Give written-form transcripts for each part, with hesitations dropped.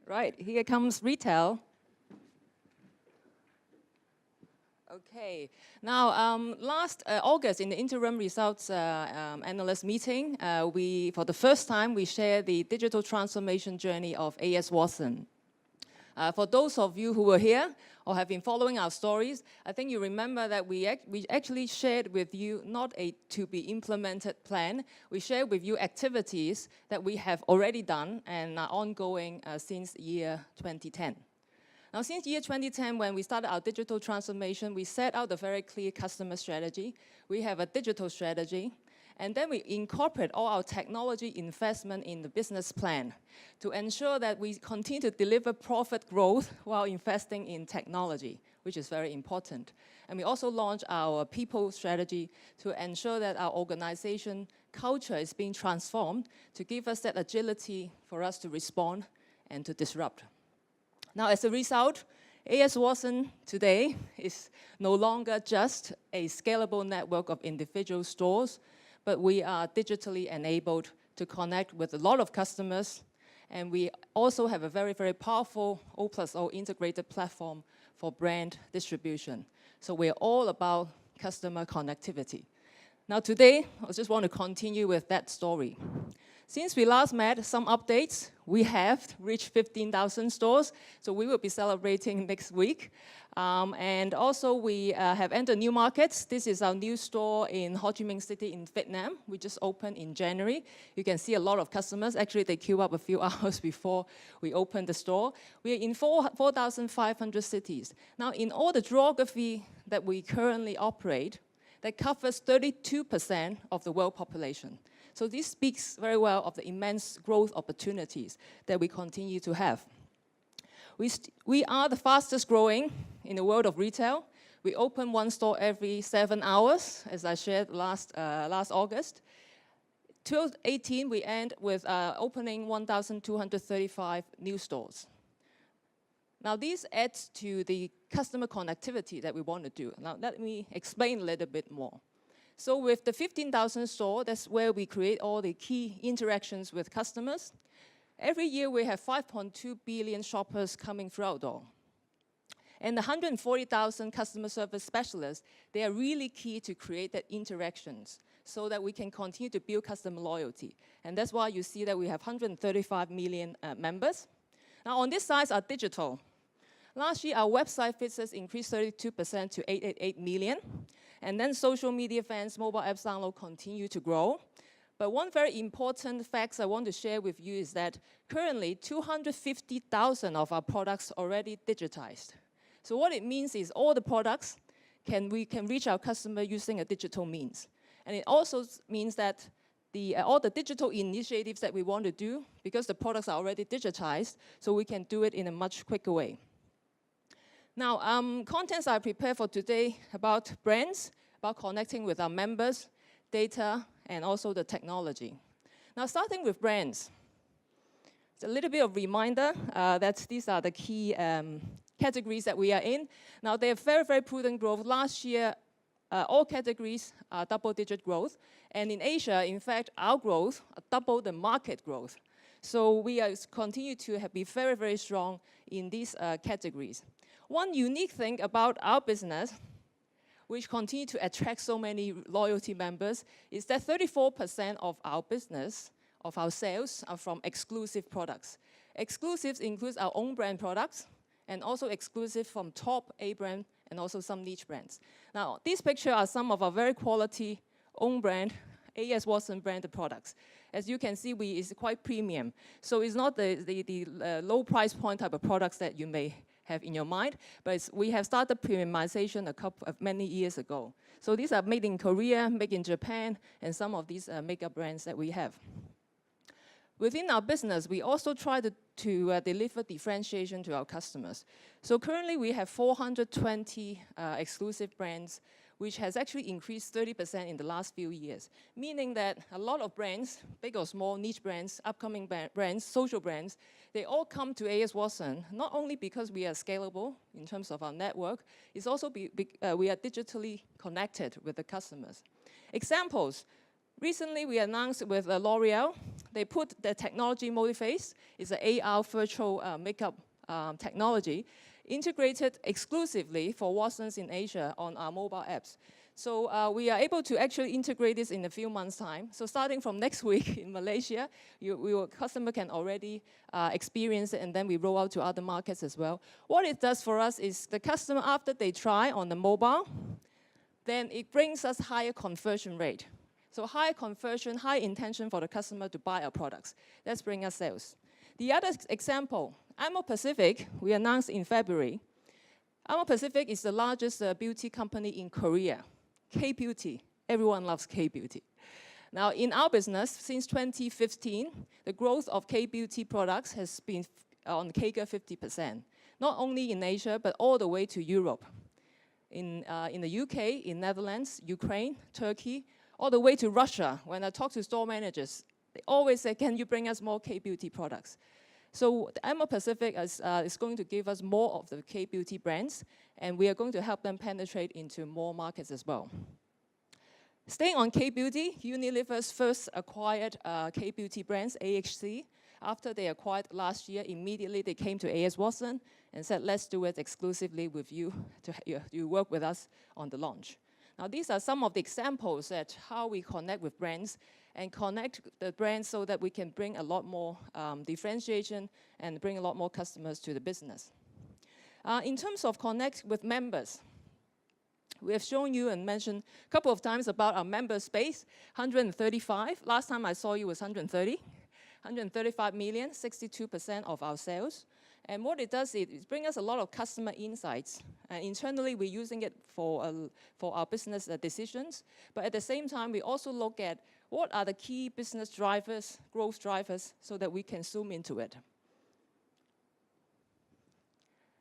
Right, here comes retail. Okay, now last August in the interim results analyst meeting, for the first time we shared the digital transformation journey of A.S. Watson. For those of you who were here or have been following our stories, I think you remember that we actually shared with you not a to-be-implemented plan. We shared with you activities that we have already done and are ongoing since year 2010. Now, since year 2010, when we started our digital transformation, we set out a very clear customer strategy. We have a digital strategy. And then we incorporate all our technology investment in the business plan to ensure that we continue to deliver profit growth while investing in technology, which is very important. And we also launched our people strategy to ensure that our organization culture is being transformed to give us that agility for us to respond and to disrupt. Now, as a result, A.S. Watson today is no longer just a scalable network of individual stores, but we are digitally enabled to connect with a lot of customers, and we also have a very, very powerful O+O integrated platform for brand distribution. So we're all about customer connectivity. Now today, I just want to continue with that story. Since we last met, some updates. We have reached 15,000 stores, so we will be celebrating next week. And also we have entered new markets. This is our new store in Ho Chi Minh City in Vietnam. We just opened in January. You can see a lot of customers. Actually, they queue up a few hours before we opened the store. We are in 4,500 cities. Now, in all the geography that we currently operate, that covers 32% of the world population. So this speaks very well of the immense growth opportunities that we continue to have. We are the fastest growing in the world of retail. We open one store every 7 hours, as I shared last August. 2018, we end with opening 1,235 new stores. Now, this adds to the customer connectivity that we want to do. Now, let me explain a little bit more. So with the 15,000 store, that's where we create all the key interactions with customers. Every year, we have 5.2 billion shoppers coming through our door. And the 140,000 customer service specialists, they are really key to create that interactions so that we can continue to build customer loyalty. And that's why you see that we have 135 million members. Now, on this side are digital. Last year, our website visits increased 32% to 888 million. And then social media fans, mobile apps download continue to grow. But one very important fact I want to share with you is that currently 250,000 of our products are already digitized. So what it means is all the products we can reach our customer using a digital means. And it also means that all the digital initiatives that we want to do, because the products are already digitized, so we can do it in a much quicker way. Now, contents I prepared for today about brands, about connecting with our members, data, and also the technology. Now, starting with brands. It's a little bit of reminder that these are the key categories that we are in. Now, they have very, very prudent growth. Last year, all categories are double-digit growth. And in Asia, in fact, our growth double the market growth. So we continue to be very, very strong in these categories. One unique thing about our business, which continue to attract so many loyalty members, is that 34% of our business, of our sales, are from exclusive products. Exclusives includes our own brand products, and also exclusive from top A brand, and also some niche brands. Now, these pictures are some of our very quality own brand, A.S. Watson branded products. As you can see, it's quite premium. So it's not the low price point type of products that you may have in your mind, but we have started premiumization many years ago. So these are made in Korea, made in Japan, and some of these makeup brands that we have. Within our business, we also try to deliver differentiation to our customers. So currently, we have 420 exclusive brands, which has actually increased 30% in the last few years, meaning that a lot of brands, big or small, niche brands, upcoming brands, social brands, they all come to A.S. Watson, not only because we are scalable in terms of our network, it's also we are digitally connected with the customers. Examples, Recently, we announced with L'Oreal, they put their technology Multiface, it's an AR virtual makeup technology, integrated exclusively for Watsons in Asia on our mobile apps. So we are able to actually integrate this in a few months' time. So starting from next week in Malaysia, customer can already experience it, and then we roll out to other markets as well. What it does for us is the customer, after they try on the mobile, then it brings us higher conversion rate. So high conversion, high intention for the customer to buy our products. That's bringing us sales. The other example, Amer Pacific, we announced in February. Amer Pacific is the largest beauty company in Korea. K-beauty, everyone loves K-beauty. Now in our business, since 2015, the growth of K-beauty products has been on CAGR 50%. Not only in Asia, but all the way to Europe. In the UK, in Netherlands, Ukraine, Turkey, all the way to Russia. When I talk to store managers, they always say, can you bring us more K-beauty products? So the Amer Pacific is going to give us more of the K-beauty brands, and we are going to help them penetrate into more markets as well. Staying on K-beauty, Unilever's first acquired K-beauty brands, AHC. After they acquired last year, immediately they came to AS Watson and said, let's do it exclusively with you, you work with us on the launch. Now, these are some of the examples that how we connect with brands and connect the brands so that we can bring a lot more differentiation and bring a lot more customers to the business. In terms of connect with members, we have shown you and mentioned a couple of times about our member space, 135. Last time I saw you was 130. 135 million, 62% of our sales. And what it does is it brings us a lot of customer insights. Internally, we're using it for our business decisions. But at the same time, we also look at what are the key business drivers, growth drivers, so that we can zoom into it.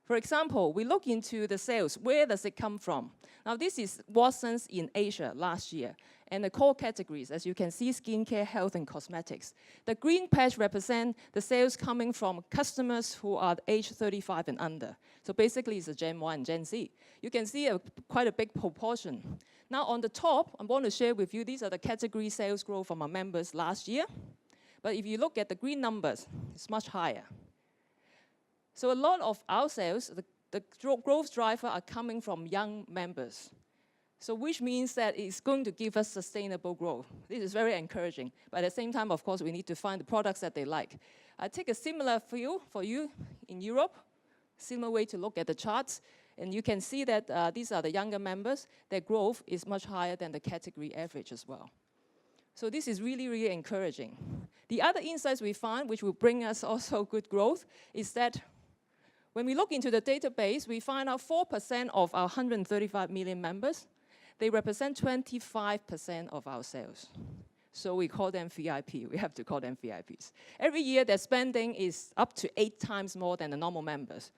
For example, we look into the sales. Where does it come from? Now, this is Watsons in Asia last year. And the core categories, as you can see, skincare, health, and cosmetics. The green patch represents the sales coming from customers who are age 35 and under. So basically, it's a Gen Y and Gen Z. You can see quite a big proportion. Now, on the top, I want to share with you, these are the category sales growth from our members last year. But if you look at the green numbers, it's much higher. So a lot of our sales, the growth driver are coming from young members. So which means that it's going to give us sustainable growth. This is very encouraging. But at the same time, of course, we need to find the products that they like. I take a similar view for you in Europe, similar way to look at the charts. And you can see that these are the younger members. Their growth is much higher than the category average as well. So this is really, really encouraging. The other insights we find, which will bring us also good growth, is that when we look into the database, we find out 4% of our 135 million members, they represent 25% of our sales. So we call them VIP. We have to call them VIPs. Every year, their spending is up to 8 times more than the normal members.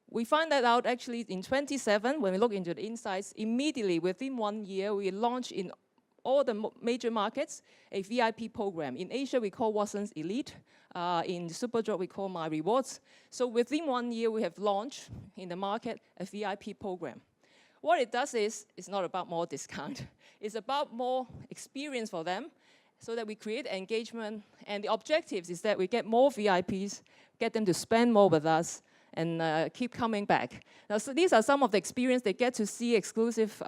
We find that out actually in 27, when we look into the insights, immediately within 1 year, we launched in all the major markets a VIP program. In Asia, we call Watsons Elite. In Superdrug, we call My Rewards. So within 1 year, we have launched in the market a VIP program. What it does is, it's not about more discount. It's about more experience for them so that we create engagement. And the objectives is that we get more VIPs, get them to spend more with us, and keep coming back. Now, so these are some of the experience. They get to see exclusive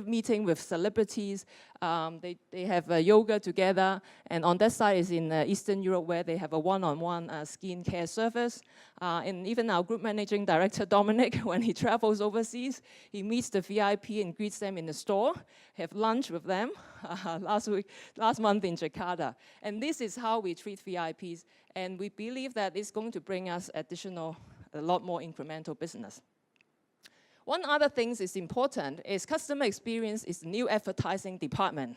meeting with celebrities. They have yoga together. And on that side is in Eastern Europe, where they have a one-on-one skincare service. And even our group managing director, Dominic, when he travels overseas, he meets the VIP and greets them in the store, have lunch with them last month in Jakarta. And this is how we treat VIPs. And we believe that it's going to bring us a lot more incremental business. One other thing is important is customer experience is the new advertising department.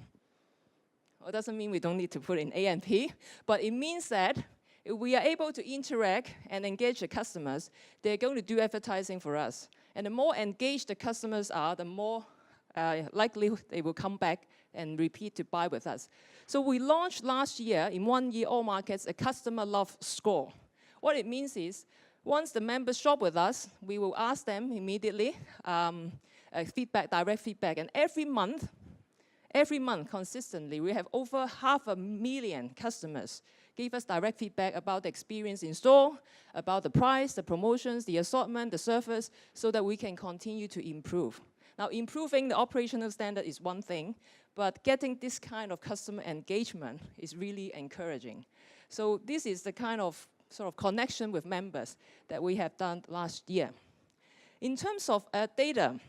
It doesn't mean we don't need to put in A&P, but it means that if we are able to interact and engage the customers, they're going to do advertising for us. And the more engaged the customers are, the more likely they will come back and repeat to buy with us. So we launched last year, in 1 year, all markets, a customer love score. What it means is, once the members shop with us, we will ask them immediately, direct feedback. And every month, every month, consistently, we have over 500,000 customers give us direct feedback about the experience in store, about the price, the promotions, the assortment, the service, so that we can continue to improve. Now, improving the operational standard is one thing, but getting this kind of customer engagement is really encouraging. So this is the kind of sort of connection with members that we have done last year. In terms of data,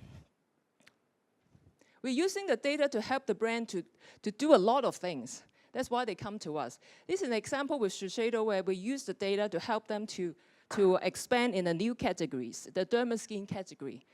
we're using the data to help the brand to do a lot of things. That's why they come to us. This is an example with Shiseido where we use the data to help them to expand in the new categories, the derma skin category.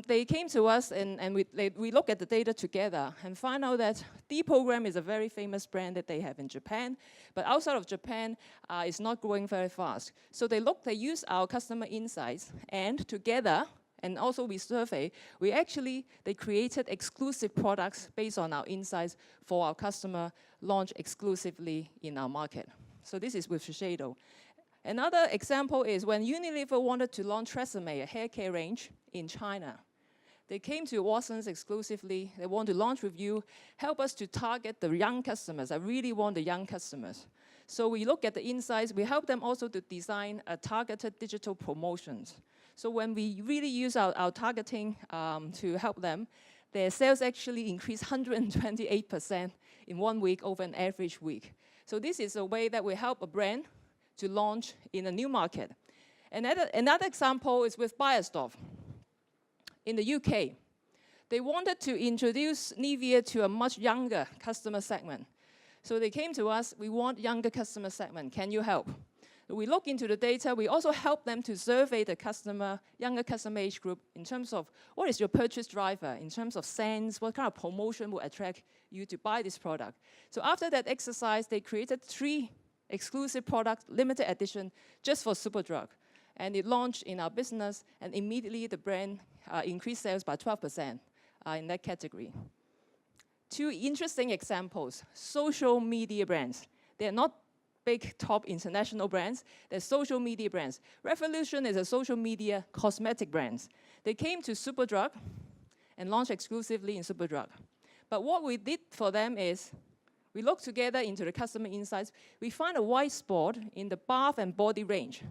They came to us and we look at the data together and find out that D-Program is a very famous brand that they have in Japan, but outside of Japan, it's not growing very fast. So they use our customer insights, and together, and also we survey, they created exclusive products based on our insights for our customer launch exclusively in our market. So this is with Shiseido. Another example is when Unilever wanted to launch Tresemme, a hair care range, in China. They came to Watsons exclusively. They want to launch with you, help us to target the young customers. I really want the young customers. So we look at the insights. We help them also to design a targeted digital promotions. So when we really use our targeting to help them, their sales actually increased 128% in 1 week over an average week. So this is a way that we help a brand to launch in a new market. Another example is with Beiersdorf. In the UK, they wanted to introduce Nivea to a much younger customer segment. So they came to us, we want younger customer segment, can you help? We look into the data, we also help them to survey the younger customer age group in terms of what is your purchase driver, in terms of scents, what kind of promotion will attract you to buy this product. So after that exercise, they created 3 exclusive products, limited edition, just for Superdrug. And it launched in our business, and immediately the brand increased sales by 12% in that category. 2 interesting examples, social media brands. They're not big top international brands, they're social media brands. Revolution is a social media cosmetic brand. They came to Superdrug and launched exclusively in Superdrug. But what we did for them is, we looked together into the customer insights, we find a white spot in the bath and body range.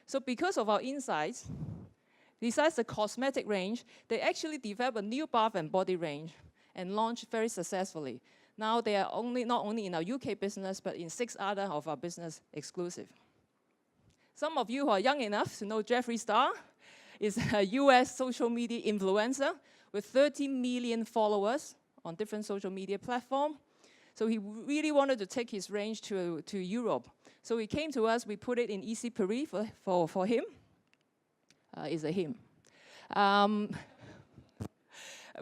So because of our insights, besides the cosmetic range, they actually developed a new bath and body range and launched very successfully. Now they are not only in our UK business, but in 6 other of our business exclusive. Some of you who are young enough to know Jeffree Star is a US social media influencer with 30 million followers on different social media platforms. So he really wanted to take his range to Europe. So he came to us, we put it in Easy Paris for him. It's a him.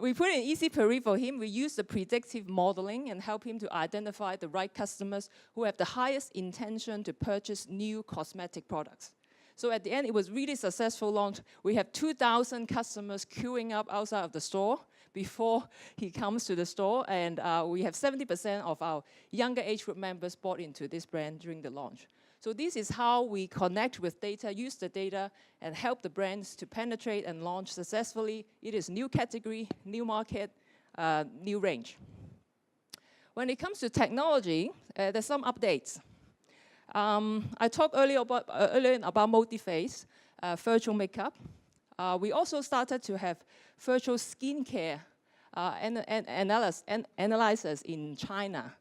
We put it in Easy Paris for him. We use the predictive modeling and help him to identify the right customers who have the highest intention to purchase new cosmetic products. So at the end, it was really successful launch. We have 2,000 customers queuing up outside of the store before he comes to the store, and we have 70% of our younger age group members bought into this brand during the launch. So this is how we connect with data, use the data, and help the brands to penetrate and launch successfully. It is new category, new market, new range. When it comes to technology, there's some updates. I talked earlier about multi-phase, virtual makeup. We also started to have virtual skincare analyzers in China.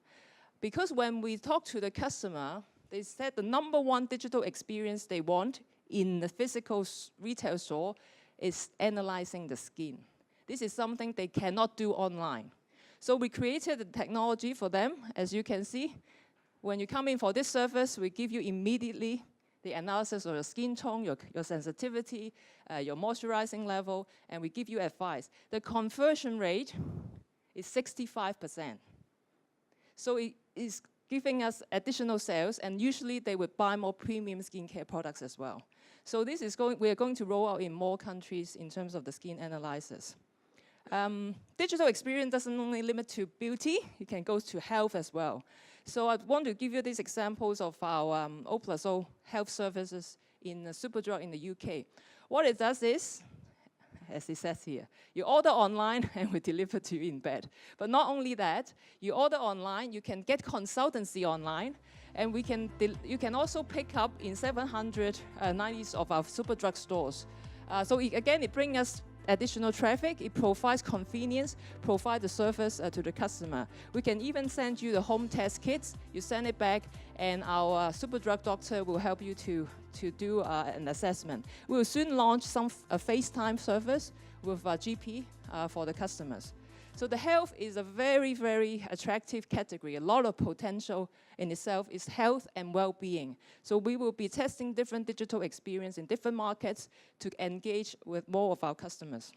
Because when we talk to the customer, they said the #1 digital experience they want in the physical retail store is analyzing the skin. This is something they cannot do online. So we created the technology for them. As you can see, when you come in for this service, we give you immediately the analysis of your skin tone, your sensitivity, your moisturizing level, and we give you advice. The conversion rate is 65%. So it is giving us additional sales, and usually they would buy more premium skincare products as well. So this is we are going to roll out in more countries in terms of the skin analysis. Digital experience doesn't only limit to beauty, it can go to health as well. So I want to give you these examples of our O+O health services in Superdrug in the UK. What it does is, as it says here. You order online and we deliver to you in bed. But not only that, you order online, you can get consultancy online, and you can also pick up in 790 of our Superdrug stores. So again, it brings us additional traffic, it provides convenience, provides the service to the customer. We can even send you the home test kits, you send it back, and our Superdrug doctor will help you to do an assessment. We will soon launch a FaceTime service with a GP for the customers. So the health is a very, very attractive category. A lot of potential in itself is health and well-being. So we will be testing different digital experience in different markets to engage with more of our customers.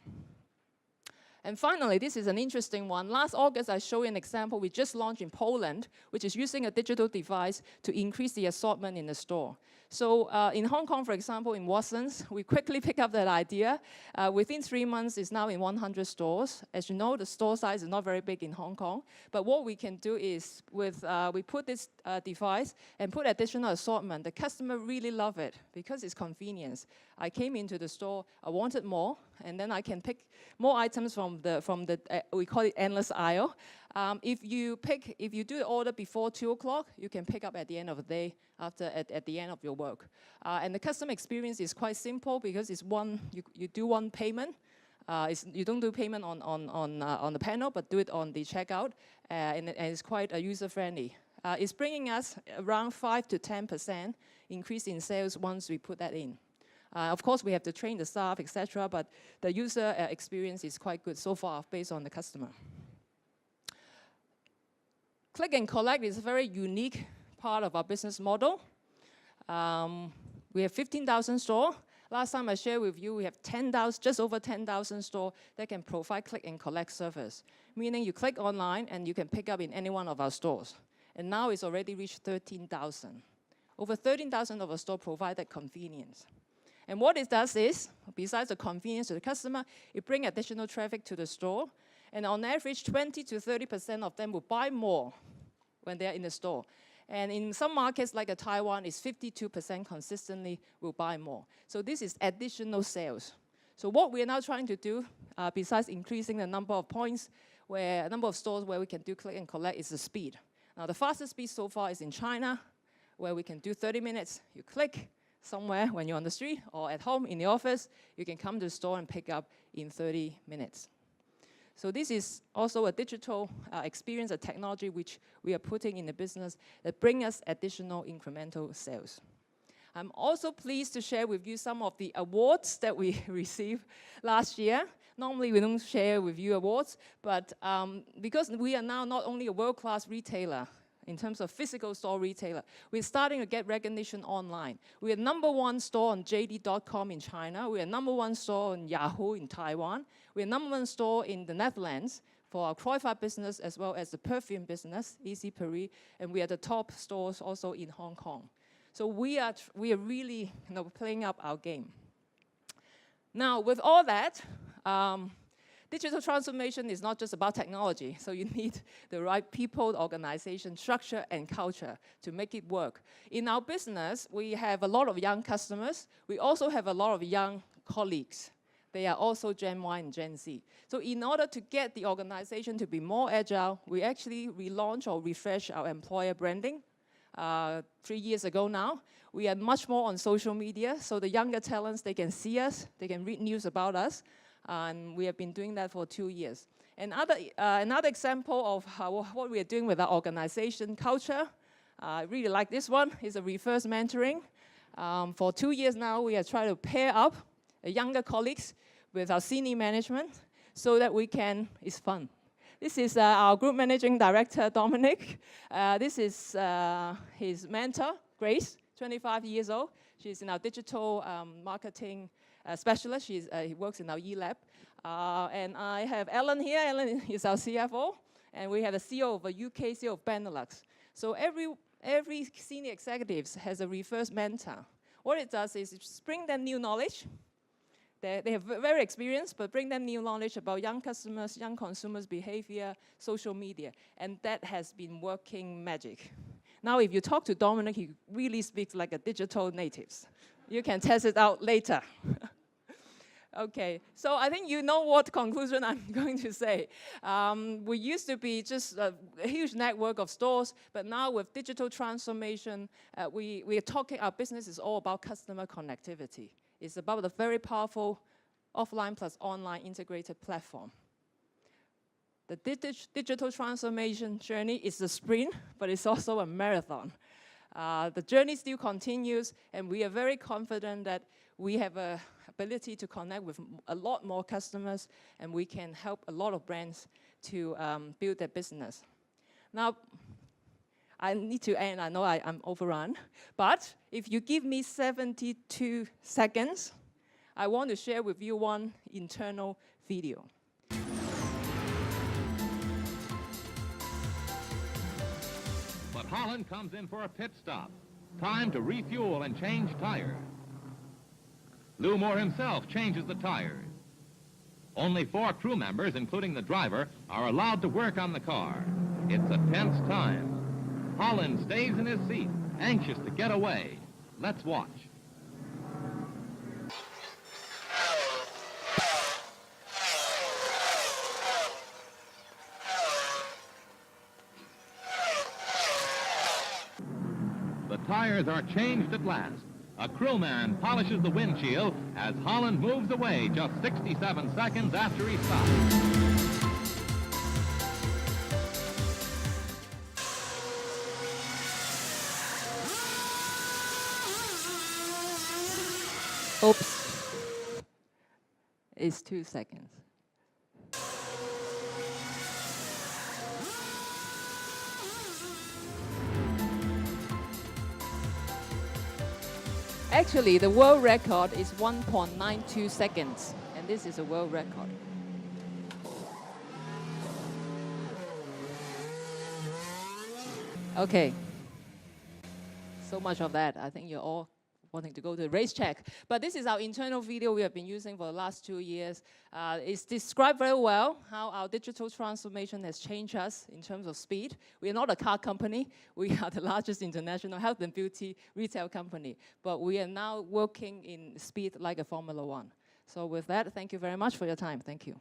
And finally, this is an interesting one. Last August, I showed an example we just launched in Poland, which is using a digital device to increase the assortment in the store. So in Hong Kong, for example, in Watsons, we quickly pick up that idea. Within 3 months, it's now in 100 stores. As you know, the store size is not very big in Hong Kong. But what we can do is, we put this device and put additional assortment. The customer really love it because it's convenience. I came into the store, I wanted more, and then I can pick more items from the we call it endless aisle. If you do the order before 2 o'clock, you can pick up at the end of the day, at the end of your work. And the customer experience is quite simple because it's you do one payment. You don't do payment on the panel, but do it on the checkout, and it's quite user-friendly. It's bringing us around 5 to 10% increase in sales once we put that in. Of course, we have to train the staff, etc., but the user experience is quite good so far based on the customer. Click and collect is a very unique part of our business model. We have 15,000 stores. Last time I shared with you, we have just over 10,000 stores that can provide click and collect service, meaning you click online and you can pick up in any one of our stores. And now it's already reached 13,000. Over 13,000 of our stores provide that convenience. And what it does is, besides the convenience to the customer, it brings additional traffic to the store. And on average, 20 to 30% of them will buy more when they're in the store. And in some markets like Taiwan, it's 52% consistently will buy more. So this is additional sales. So what we are now trying to do, besides increasing the number of points, a number of stores where we can do click and collect, is the speed. Now the fastest speed so far is in China, where we can do 30 minutes. You click somewhere when you're on the street or at home in the office, you can come to the store and pick up in 30 minutes. So this is also a digital experience, a technology which we are putting in the business that bring us additional incremental sales. I'm also pleased to share with you some of the awards that we received last year. Normally we don't share with you awards, but because we are now not only a world-class retailer, in terms of physical store retailer, we're starting to get recognition online. We are #1 store on JD.com in China. We are #1 store on Yahoo in Taiwan. We are #1 store in the Netherlands for our Kruidvat business as well as the perfume business, Easy Paris, and we are the top stores also in Hong Kong. So we are really playing up our game. Now, with all that, digital transformation is not just about technology, so you need the right people, organization, structure, and culture to make it work. In our business, we have a lot of young customers. We also have a lot of young colleagues. They are also Gen Y and Gen Z. So in order to get the organization to be more agile, we actually relaunch or refresh our employer branding 3 years ago now. We are much more on social media, so the younger talents, they can see us, they can read news about us, and we have been doing that for 2 years. Another example of what we are doing with our organization culture, I really like this one, is a reverse mentoring. For 2 years now, we are trying to pair up younger colleagues with our senior management so that we can, it's fun. This is our Group Managing Director, Dominic. This is his mentor, Grace, 25 years old. She's in our digital marketing specialist. He works in our E-Lab. And I have Ellen here. Ellen is our CFO. And we have the CEO of UK, CEO of Benelux. So every senior executive has a reverse mentor. What it does is just bring them new knowledge. They have very experienced, but bring them new knowledge about young customers, young consumers' behavior, social media. And that has been working magic. Now, if you talk to Dominic, he really speaks like a digital native. You can test it out later. Okay, so I think you know what conclusion I'm going to say. We used to be just a huge network of stores, but now with digital transformation, we are talking, our business is all about customer connectivity. It's about a very powerful offline plus online integrated platform. The digital transformation journey is a sprint, but it's also a marathon. The journey still continues, and we are very confident that we have an ability to connect with a lot more customers, and we can help a lot of brands to build their business. Now, I need to end. I know I'm overrun, but if you give me 72 seconds, I want to share with you one internal video. But Holland comes in for a pit stop. Time to refuel and change tires. Lou Moore himself changes the tires. Only 4 crew members, including the driver, are allowed to work on the car. It's a tense time. Holland stays in his seat, anxious to get away. Let's watch. The tires are changed at last. A crewman polishes the windshield as Holland moves away just 67 seconds after he stops. Oops. It's 2 seconds. Actually, the world record is 1.92 seconds, and this is a world record. Okay. So much of that. I think you're all wanting to go to the race check. But this is our internal video we have been using for the last 2 years. It's described very well how our digital transformation has changed us in terms of speed. We are not a car company. We are the largest international health and beauty retail company. But we are now working in speed like a Formula One. So with that, thank you very much for your time. Thank you.